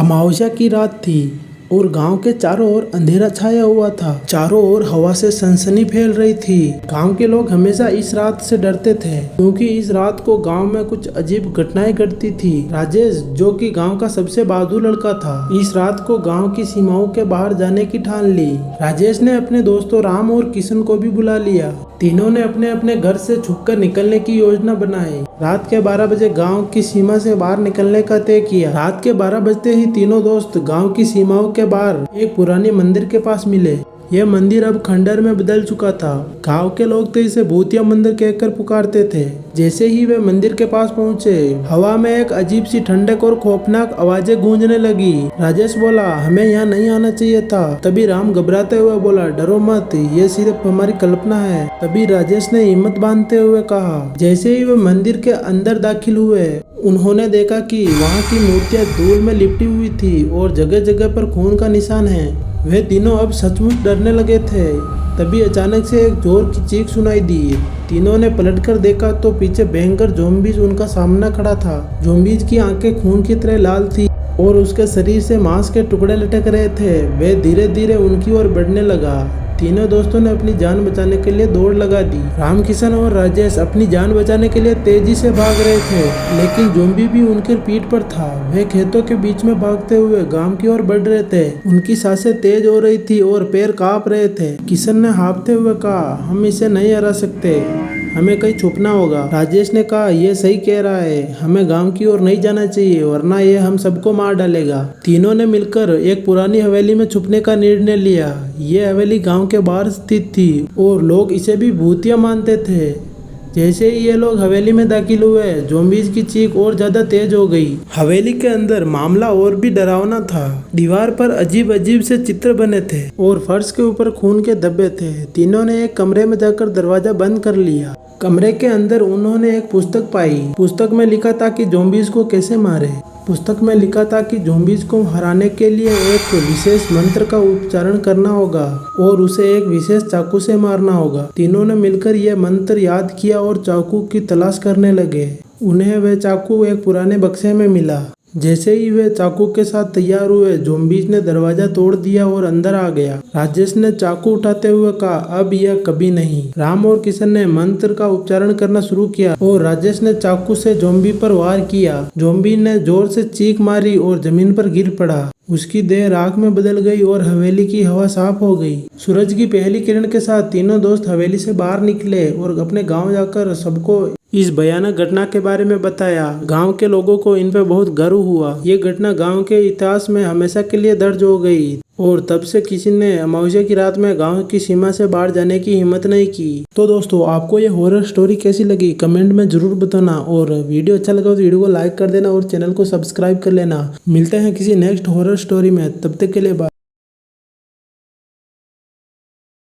अमावस्या की रात थी और गांव के चारों ओर अंधेरा छाया हुआ था। चारों ओर हवा से सनसनी फैल रही थी। गांव के लोग हमेशा इस रात से डरते थे क्योंकि इस रात को गांव में कुछ अजीब घटनाएं घटती थी। राजेश, जो कि गांव का सबसे बहादुर लड़का था, इस रात को गांव की सीमाओं के बाहर जाने की ठान ली। राजेश ने अपने दोस्तों राम और किशन को भी बुला लिया। तीनों ने अपने अपने घर से छुपकर निकलने की योजना बनाई। रात के 12 बजे गांव की सीमा से बाहर निकलने का तय किया। रात के 12 बजते ही तीनों दोस्त गांव की सीमाओं के बाहर एक पुराने मंदिर के पास मिले। यह मंदिर अब खंडर में बदल चुका था। गांव के लोग तो इसे भूतिया मंदिर कहकर पुकारते थे। जैसे ही वे मंदिर के पास पहुंचे, हवा में एक अजीब सी ठंडक और खौफनाक आवाजें गूंजने लगी। राजेश बोला, हमें यहाँ नहीं आना चाहिए था। तभी राम घबराते हुए बोला, डरो मत, ये सिर्फ हमारी कल्पना है। तभी राजेश ने हिम्मत बांधते हुए कहा। जैसे ही वे मंदिर के अंदर दाखिल हुए, उन्होंने देखा कि वहाँ की मूर्तियाँ धूल में लिपटी हुई थी और जगह जगह पर खून का निशान है। वे तीनों अब सचमुच डरने लगे थे। तभी अचानक से एक जोर की चीख सुनाई दी। तीनों ने पलटकर देखा तो पीछे भयंकर ज़ॉम्बीज उनका सामना खड़ा था। ज़ॉम्बीज की आंखें खून की तरह लाल थी और उसके शरीर से मांस के टुकड़े लटक रहे थे। वे धीरे धीरे उनकी ओर बढ़ने लगा। तीनों दोस्तों ने अपनी जान बचाने के लिए दौड़ लगा दी। राम, किशन और राजेश अपनी जान बचाने के लिए तेजी से भाग रहे थे, लेकिन ज़ॉम्बी भी उनके पीठ पर था। वे खेतों के बीच में भागते हुए गांव की ओर बढ़ रहे थे। उनकी सांसें तेज हो रही थी और पैर कांप रहे थे। किशन ने हाँफते हुए कहा, हम इसे नहीं हरा सकते, हमें कहीं छुपना होगा। राजेश ने कहा, यह सही कह रहा है, हमें गांव की ओर नहीं जाना चाहिए वरना ये हम सबको मार डालेगा। तीनों ने मिलकर एक पुरानी हवेली में छुपने का निर्णय लिया। ये हवेली गांव के बाहर स्थित थी और लोग इसे भी भूतिया मानते थे। जैसे ही ये लोग हवेली में दाखिल हुए, ज़ॉम्बीज की चीख और ज्यादा तेज हो गई। हवेली के अंदर मामला और भी डरावना था। दीवार पर अजीब अजीब से चित्र बने थे और फर्श के ऊपर खून के धब्बे थे। तीनों ने एक कमरे में जाकर दरवाजा बंद कर लिया। कमरे के अंदर उन्होंने एक पुस्तक पाई। पुस्तक में लिखा था कि ज़ॉम्बीज को कैसे मारे। पुस्तक में लिखा था कि ज़ॉम्बीज को हराने के लिए एक विशेष मंत्र का उच्चारण करना होगा और उसे एक विशेष चाकू से मारना होगा। तीनों ने मिलकर यह मंत्र याद किया और चाकू की तलाश करने लगे। उन्हें वह चाकू एक पुराने बक्से में मिला। जैसे ही वे चाकू के साथ तैयार हुए, ज़ॉम्बीज ने दरवाजा तोड़ दिया और अंदर आ गया। राजेश ने चाकू उठाते हुए कहा, अब यह कभी नहीं। राम और किशन ने मंत्र का उच्चारण करना शुरू किया और राजेश ने चाकू से ज़ॉम्बी पर वार किया। ज़ॉम्बी ने जोर से चीख मारी और जमीन पर गिर पड़ा। उसकी देह राख में बदल गई और हवेली की हवा साफ हो गई। सूरज की पहली किरण के साथ तीनों दोस्त हवेली से बाहर निकले और अपने गांव जाकर सबको इस भयानक घटना के बारे में बताया। गांव के लोगों को इन पर बहुत गर्व हुआ। ये घटना गांव के इतिहास में हमेशा के लिए दर्ज हो गई और तब से किसी ने अमावस्या की रात में गांव की सीमा से बाहर जाने की हिम्मत नहीं की। तो दोस्तों, आपको ये हॉरर स्टोरी कैसी लगी कमेंट में जरूर बताना और वीडियो अच्छा लगा तो वीडियो को लाइक कर देना और चैनल को सब्सक्राइब कर लेना। मिलते हैं किसी नेक्स्ट हॉरर स्टोरी में, तब तक के लिए बाय।